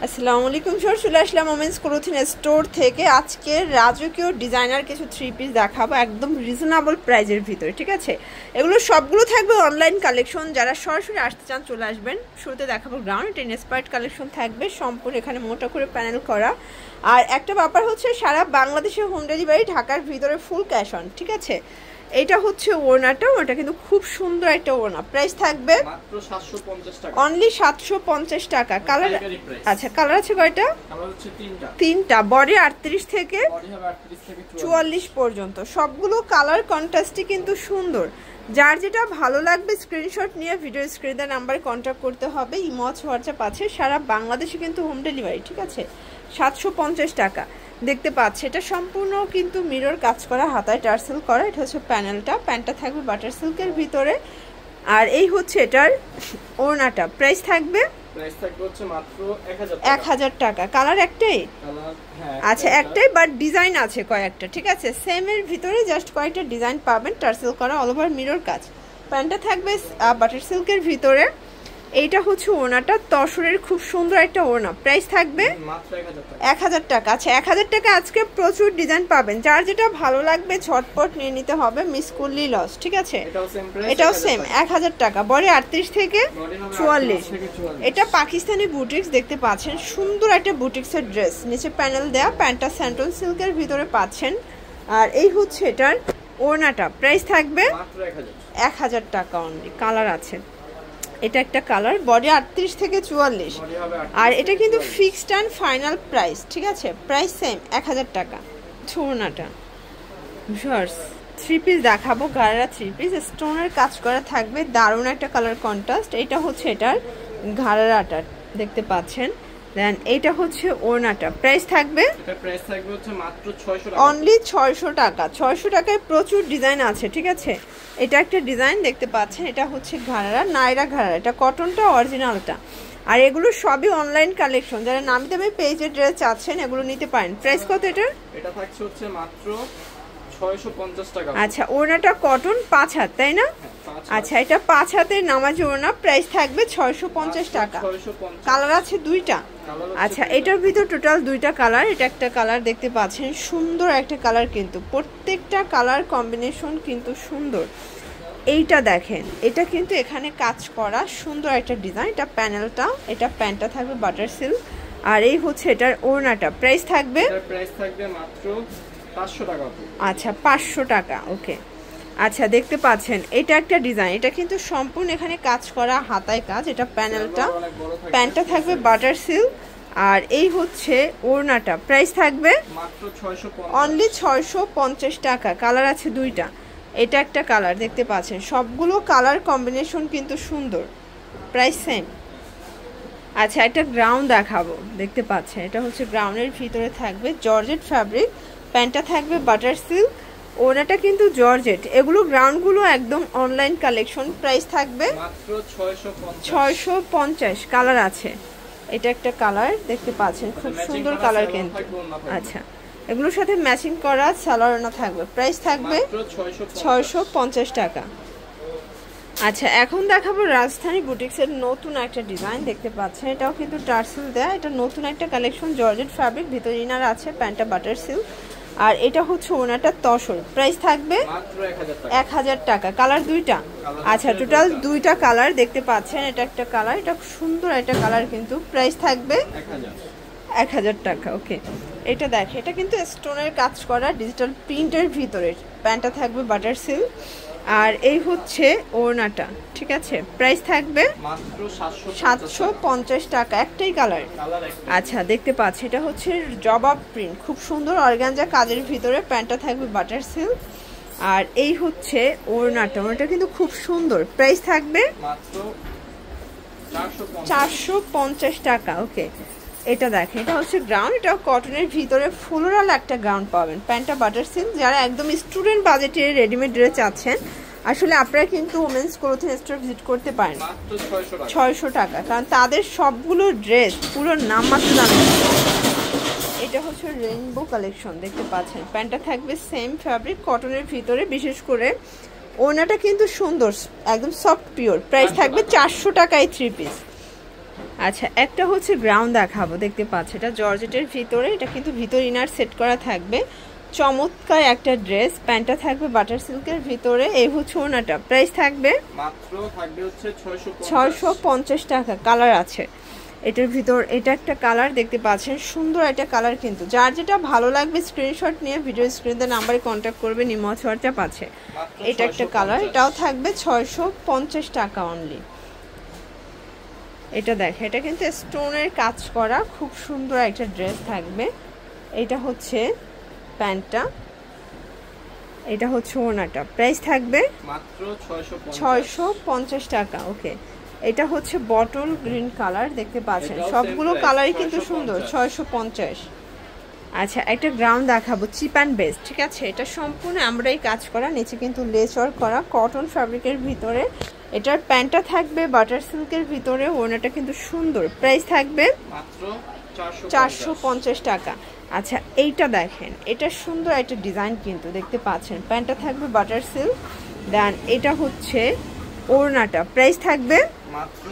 আসসালামু আলাইকুম সর চলে আসলাম ওমেন্স ক্লোথিং স্টোর থেকে। আজকে রাজকীয় ডিজাইনার কিছু থ্রি পিস দেখাবো একদম রিজনেবল প্রাইজের ভিতরে, ঠিক আছে। এগুলো সবগুলো থাকবে অনলাইন কালেকশন, যারা সরাসরি আসতে চান চলে আসবেন। শুরুতে দেখাবো গ্রাউন্ড ইন্সপায়ার্ড কালেকশন থাকবে, সম্পূর্ণ এখানে মোটা করে প্যানেল করা। আর একটা ব্যাপার হচ্ছে সারা বাংলাদেশে হোম ডেলিভারি, ঢাকার ভিতরে ফুল ক্যাশ অন, ঠিক আছে। এটা হচ্ছে ওড়নাটা, ওটা কিন্তু খুব সুন্দর একটা ওড়না। প্রাইস থাকবে মাত্র 750 টাকা, অনলি 750 টাকা। কালার আচ্ছা, কালার আছে কয়টা? কালার হচ্ছে তিনটা। বডি 38 থেকে বডি হবে 38 থেকে 44 পর্যন্ত। সবগুলো কালার কন্ট্রাস্টই কিন্তু সুন্দর। যার যেটা ভালো লাগবে স্ক্রিনশট নিয়ে ভিডিও স্ক্রিনে নাম্বারে কন্ট্যাক্ট করতে হবে। ইমো হোয়াটসঅ্যাপ আছে, সারা বাংলাদেশে কিন্তু হোম ডেলিভারি, ঠিক আছে। 750 টাকা দেখতে পাচ্ছে। এটা সম্পূর্ণ কিন্তু মিরর কাজ করা, হাতায় টার্সেল করা। এটা হচ্ছে প্যানেলটা, প্যান্টটা থাকবে বাটার সিল্কের ভিতরে। আর এই হচ্ছে এটার ওড়নাটা। প্রাইস থাকবে হচ্ছে মাত্র 1000 টাকা। কালার একটাই? আচ্ছা একটাই, বাট ডিজাইন আছে কয়েকটা, ঠিক আছে। সেমের ভিতরে জাস্ট কয়েকটা ডিজাইন পাবেন, টার্সেল করা, অল ওভার মিরর কাজ। প্যান্টটা থাকবে বাটার সিল্কের ভিতরে। এইটা হচ্ছে ওড়নাটা, তসরের খুব সুন্দর একটা ওড়না। প্রাইস থাকবে মাত্র 1000 টাকা। আচ্ছা 1000 টাকা আজকে প্রচুর ডিজাইন পাবেন, যার যেটা ভালো লাগবে ঝটপট নিয়ে নিতে হবে, মিস করলেই লস, ঠিক আছে। এটাও সেম 1000 টাকা। বডি 38 থেকে 44। এটা পাকিস্তানি বুটিক্স দেখতে পাচ্ছেন, সুন্দর একটা বুটিক্সের ড্রেস, নিচে প্যানেল দেয়া, প্যান্টটা স্যান্টন সিল্কের ভিতরে পাচ্ছেন। আর এই হচ্ছে এটার ওড়নাটা। প্রাইস থাকবে মাত্র 1000 টাকা অনলি। কালার আছে, এটা একটা কালার। বডি 38 থেকে 44। আর এটা কিন্তু ফিক্সড অ্যান্ড ফাইনাল প্রাইস, ঠিক আছে। প্রাইস সেম 1000 টাকা। ওড়নাটা ভিউয়ার্স থ্রি পিস দেখাবো, গাড়া থ্রি পিস, স্টোনের কাজ করা থাকবে, দারুণ একটা কালার কন্ট্রাস্ট। এটা হচ্ছে এটার ঘাড়াটা দেখতে পাচ্ছেন। দেন এইটা হচ্ছে ওড়নাটা। প্রাইস থাকবে হচ্ছে মাত্র 600 টাকা, অনলি 600 টাকা। 600 টাকায় প্রচুর ডিজাইন আছে, ঠিক আছে। এটা একটা ডিজাইন দেখতে পাচ্ছেন, এটা হচ্ছে ঘাড়া, নাইরা ঘাড়া। এটা কটনটা অরিজিনালটা। আর এগুলো সবই অনলাইন কালেকশন, যারা নামি দামি পেজে ড্রেস চাচ্ছেন এগুলো নিতে পারেন। প্রাইস কত এটার? এটা থাকছে হচ্ছে মাত্র 650 টাকা। আচ্ছা ওড়নাটা কটন 5 হাত, তাই না? আচ্ছা এটা 5 হাতের নামাজি ওড়না। প্রাইস থাকবে 650 টাকা। কালার আছে দুইটা। আচ্ছা এটার ভিতর টোটাল দুইটা কালার। এটা একটা কালার দেখতে পাচ্ছেন, সুন্দর একটা কালার, কিন্তু প্রত্যেকটা কালার কম্বিনেশন কিন্তু সুন্দর। এইটা দেখেন, এটা কিন্তু এখানে কাজ করা সুন্দর একটা ডিজাইন। এটা প্যানেলটা, এটা প্যান্টটা থাকবে বাটার সিল্ক। আর এই হচ্ছে এটার ওড়নাটা। প্রাইস থাকবে মাত্র 500 টাকা। আচ্ছা 500 টাকা, ওকে। আচ্ছা দেখতে পাচ্ছেন এটা একটা ডিজাইন, এটা কিন্তু সম্পূর্ণ এখানে কাজ করা, হাতায় কাজ। এটা প্যানেলটা, প্যান্টটা থাকবে বাটার সিল্ক। আর এই হচ্ছে ওড়নাটা। প্রাইস থাকবে মাত্র 650, অনলি 650 টাকা। কালার আছে দুইটা। এটা একটা কালার দেখতে পাচ্ছেন, সবগুলো কালার কম্বিনেশন কিন্তু সুন্দর। Price same. আচ্ছা একটা গ্রাউন্ড দেখাবো, দেখতে পাচ্ছেন এটা হচ্ছে গ্রাউন্ডের ভিতরে থাকবে জর্জেট ফ্যাব্রিক, প্যান্টটা থাকবে বাটার সিল্ক, ওড়নাটা কিন্তু জর্জেট। এগুলো গ্রাউন্ডগুলো একদম অনলাইন কালেকশন। প্রাইস থাকবে মাত্র 650। 650। কালার আছে, এটা একটা কালার দেখতে পাচ্ছেন, খুব সুন্দর কালার কিন্তু। আচ্ছা এগুলোর সাথে ম্যাচিং করা সালোয়ার ওড়না থাকবে। প্রাইস থাকবে 650 টাকা। আচ্ছা এখন দেখাবো রাজধানী বুটিক্সের নতুন একটা ডিজাইন দেখতে পাচ্ছেন, এটাও কিন্তু টার্সেল দেয়া। এটা নতুন একটা কালেকশন, জর্জেট ফ্যাব্রিক, ভিতরে ইনার আছে, প্যান্টটা বাটার সিল্ক। আর এটা হচ্ছে ওনাটা তসর। প্রাইস থাকবে মাত্র 1000 টাকা। কালার দুইটা। আচ্ছা টোটাল দুইটা কালার দেখতে পাচ্ছেন, এটা একটা কালার, এটা সুন্দর একটা কালার কিন্তু। প্রাইস থাকবে 1000 টাকা, ওকে। এটা দেখে, এটা কিন্তু স্টোনের কাজ করা, ডিজিটাল প্রিন্টের ভিতরে, প্যান্টটা থাকবে বাটার সিল্ক। আর এই হচ্ছে ওড়নাটা, ঠিক আছে। প্রাইস থাকবে মাত্র 750 টাকা। একটাই কালার। আচ্ছা দেখতে পাচ্ছি এটা হচ্ছে জবাব প্রিন্ট, খুব সুন্দর অর্গানজা কাজের ভিতরে, প্যান্টটা থাকবে বাটার সিল্ক। আর এই হচ্ছে ওড়নাটা, ওড়নাটা কিন্তু খুব সুন্দর। প্রাইস থাকবে মাত্র 450 টাকা, ওকে। এটা দেখেন, এটা হচ্ছে গ্রাউন্ড, এটা কটনের ভিতরে ফ্লোরাল একটা গ্রাউন্ড পাবেন, প্যান্টটা বাটার সিল্ক। যারা একদম স্টুডেন্ট বাজেটে রেডিমেড ড্রেস চাচ্ছেন, আসলে আপনারা কিন্তু ওমেন্স ক্লোথিং স্টোর ভিজিট করতে পারেন। 600 টাকা, কারণ তাদের সবগুলো ড্রেস পুরো নামমাত্র দামে। এটা হচ্ছে রেইনবো কালেকশন দেখতে পাচ্ছেন, প্যান্টটা থাকবে সেম ফ্যাব্রিক, কটনের ভিতরে। বিশেষ করে ওড়নাটা কিন্তু সুন্দর, একদম সফট পিওর। প্রাইস থাকবে 400 টাকায় থ্রি পিস। আচ্ছা একটা হচ্ছে গ্রাউন্ড দেখাবো, দেখতে পাচ্ছ এটা জর্জেটের ভিতরে, এটা কিন্তু ভিতর ইনার সেট করা থাকবে, চমৎকার একটা ড্রেস। প্যান্টটা থাকবে বাটার সিল্কের ভিতরে, এই হচ্ছে ওনাটা, প্রাইস থাকবে মাত্র থাকবে হচ্ছে 650 টাকা। কালার আছে এটার ভিতর, এটা একটা কালার দেখতে পাচ্ছেন, সুন্দর একটা কালার। কিন্তু যার যেটা ভালো লাগবে স্ক্রিনশট নিয়ে ভিডিও স্ক্রিনে নাম্বারে কন্ট্যাক্ট করবে, নিমজ হোয়াটসঅ্যাপ আছে। এটা একটা কালার, এটাও থাকবে 650 টাকা অনলি। এটা দেখে, এটা কিন্তু স্টোনের কাজ করা, খুব সুন্দর একটা ড্রেস থাকবে। এটা হচ্ছে প্যান্টটা, এটা হচ্ছে ওনাটা, প্রাইস থাকবে মাত্র 650 টাকা। ওকে, এটা হচ্ছে বটল গ্রিন কালার, দেখতে পাচ্ছেন সবগুলো কালারই কিন্তু সুন্দর, 650। আচ্ছা একটা গ্রাউন্ড দেখাবো, চিপ অ্যান্ড বেস্ট, ঠিক আছে। এটা সম্পূর্ণ আমরাই কাজ করা, নিচে কিন্তু লেস ওয়ার্ক করা, কটন ফ্যাব্রিকের ভিতরে। এটার প্যান্টটা থাকবে বাটার সিল্কের ভিতরে, ওনাটা কিন্তু সুন্দর, প্রাইস থাকবে মাত্র 450 টাকা। আচ্ছা এইটা দেখেন, এটা সুন্দর একটা ডিজাইন কিন্তু দেখতে পাচ্ছেন, প্যান্টটা থাকবে বাটার সিল্ক, দেন এটা হচ্ছে ওড়নাটা, প্রাইস থাকবে মাত্র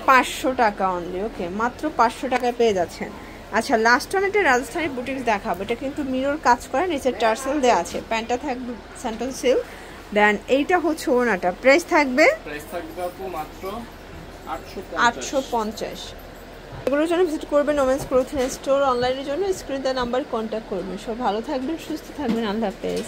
500 টাকা অনলি। ওকে, মাত্র 500 টাকায় পেয়ে যাচ্ছেন। আচ্ছা লাস্ট ওয়ান একটা রাজস্থানি বুটিক্স দেখাবো, এটা কিন্তু মিরর কাজ করে, নিচে টার্সেল দেওয়া আছে, প্যান্টটা থাকবে স্যান্ডেল সিল্ক, দেন এইটা হচ্ছে ওড়নাটা, প্রাইস থাকবে মাত্র 850। এগুলোর জন্য ভিজিট করবেন ওমেন্স ক্লোথিং স্টোর, অনলাইনের জন্য স্ক্রিনে দেওয়া নাম্বার কন্ট্যাক্ট করবেন। সব ভালো থাকবেন, সুস্থ থাকবেন, আল্লাহ হাফেজ।